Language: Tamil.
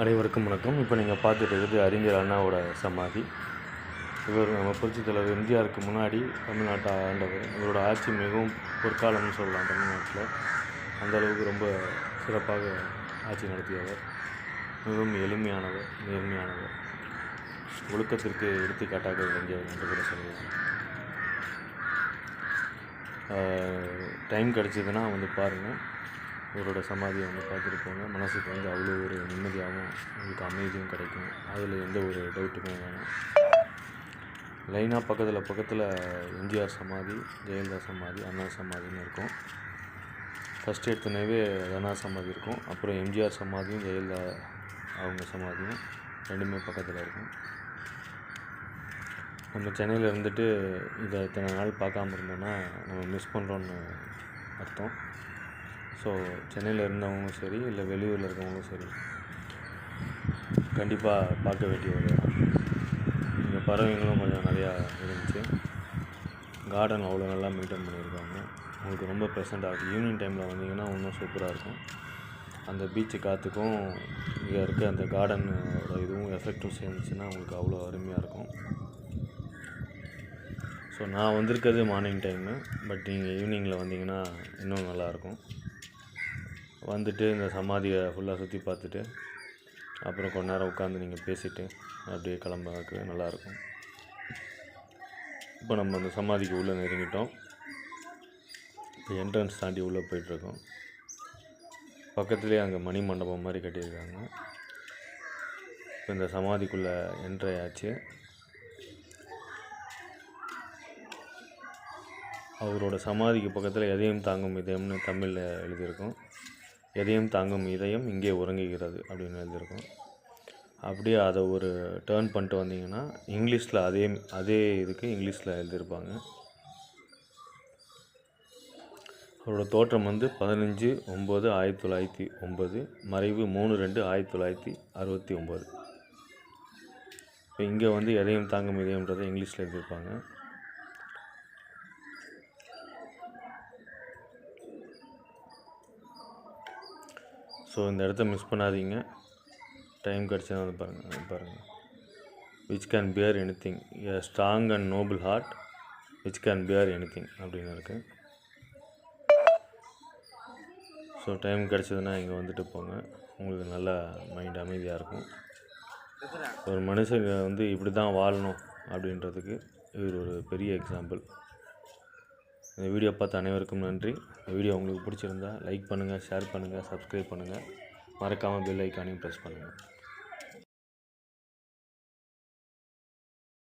அனைவருக்கும் வணக்கம். இப்போ நீங்கள் பார்த்துட்டு இருக்கிறது அறிஞர் அண்ணாவோட சமாதி. இவர் நம்ம புரட்சித் தலைவர் எம்ஜிஆருக்கு முன்னாடி தமிழ்நாட்டை ஆண்டவர். இவரோட ஆட்சி மிகவும் பொற்காலம்னு சொல்லலாம். தமிழ்நாட்டில் அந்தளவுக்கு ரொம்ப சிறப்பாக ஆட்சி நடத்தியவர். மிகவும் எளிமையானவர், நேர்மையானவர், ஒழுக்கத்திற்கு எடுத்துக்காட்டாக விளங்கியவர் என்று கூட சொல்லலாம். டைம் கிடச்சிதுன்னா வந்து பாருங்கள், இவரோட சமாதியை வந்து பார்த்துட்டு போங்க. மனசுக்கு வந்து அவ்வளோ ஒரு நிம்மதியாகவும் உங்களுக்கு அமைதியும் கிடைக்கும். அதில் எந்த ஒரு டவுட்டுமே வேணும். லைனாக பக்கத்தில் எம்ஜிஆர் சமாதி, ஜெயலலிதா சமாதி, அண்ணா சமாதின்னு இருக்கும். ஃபஸ்ட்டு எடுத்துனவே அண்ணா சமாதி இருக்கும். அப்புறம் எம்ஜிஆர் சமாதியும் ஜெயலலிதா அவங்க சமாதியும் ரெண்டுமே பக்கத்தில் இருக்கும். நம்ம சென்னையில் இருந்துட்டு இதை இத்தனை நாள் பார்க்காம இருந்தோன்னா நம்ம மிஸ் பண்ணுறோன்னு அர்த்தம். ஸோ சென்னையில் இருந்தவங்களும் சரி, இல்லை வெளியூரில் இருக்கவங்களும் சரி, கண்டிப்பாக பார்க்க வேண்டிய ஒரு இடம். இங்கே பறவைங்களும் கொஞ்சம் நிறையா இருந்துச்சு. கார்டன் அவ்வளோ நல்லா மெயின்டைன் பண்ணியிருக்காங்க. உங்களுக்கு ரொம்ப ப்ளசண்ட்டாக இருக்குது. ஈவினிங் டைமில் வந்தீங்கன்னா இன்னும் சூப்பராக இருக்கும். அந்த பீச்சு காற்றுக்கும் இங்கே இருக்க அந்த கார்டனோட இதுவும் எஃபெக்டும் சேர்ந்துச்சுன்னா உங்களுக்கு அவ்வளோ அருமையாக இருக்கும். ஸோ நான் வந்திருக்கிறது மார்னிங் டைமு, பட் நீங்கள் ஈவினிங்கில் வந்தீங்கன்னா இன்னும் நல்லாயிருக்கும். வந்துட்டு இந்த சமாதியை ஃபுல்லாக சுற்றி பார்த்துட்டு அப்புறம் கொஞ்ச நேரம் உட்காந்து நீங்கள் பேசிவிட்டு அப்படியே கிளம்புறதுக்கு நல்லாயிருக்கும். இப்போ நம்ம அந்த சமாதிக்கு உள்ளே நெருங்கிட்டோம். இப்போ என்ட்ரன்ஸ் தாண்டி உள்ளே போயிட்டுருக்கோம். பக்கத்துலேயே அங்கே மணி மண்டபம் மாதிரி கட்டியிருக்காங்க. இப்போ இந்த சமாதிக்குள்ளே என்ட்ரி ஆச்சு. அவரோட சமாதிக்கு பக்கத்தில் எதையும் தாங்கும் இதயம்னு தமிழில் எழுதியிருக்கும். எதையும் தாங்கும் இதயம் இங்கே உறங்குகிறது அப்படின்னு எழுதியிருக்கோம். அப்படியே அதை ஒரு டேர்ன் பண்ணிட்டு வந்தீங்கன்னா இங்கிலீஷில் அதே இதுக்கு இங்கிலீஷில் எழுதியிருப்பாங்க. அவரோட தோற்றம் வந்து 15/9/1909, மறைவு 3/2/1969. இப்போ இங்கே வந்து எதையும் தாங்கும் இதயம்ன்றதை இங்கிலீஷில் எழுதியிருப்பாங்க. ஸோ இந்த இடத்த மிஸ் பண்ணாதீங்க. டைம் கிடச்சா வந்து பாருங்கள். Which can bear anything, a strong and noble heart which can bear anything அப்படின்னு இருக்குது. ஸோ டைம் கிடச்சதுன்னா இங்கே வந்துட்டு போங்க. உங்களுக்கு நல்ல மைண்ட் அமைதியாக இருக்கும். ஒரு மனுஷங்க வந்து இப்படி தான் வாழணும் அப்படின்றதுக்கு இவர் ஒரு பெரிய எக்ஸாம்பிள். இந்த வீடியோ பார்த்த அனைவருக்கும் நன்றி. இந்த வீடியோ உங்களுக்கு பிடிச்சிருந்தா லைக் பண்ணுங்கள், ஷேர் பண்ணுங்கள், சப்ஸ்கிரைப் பண்ணுங்கள். மறக்காமல் பெல் ஐக்கானையும் ப்ரெஸ் பண்ணுங்கள்.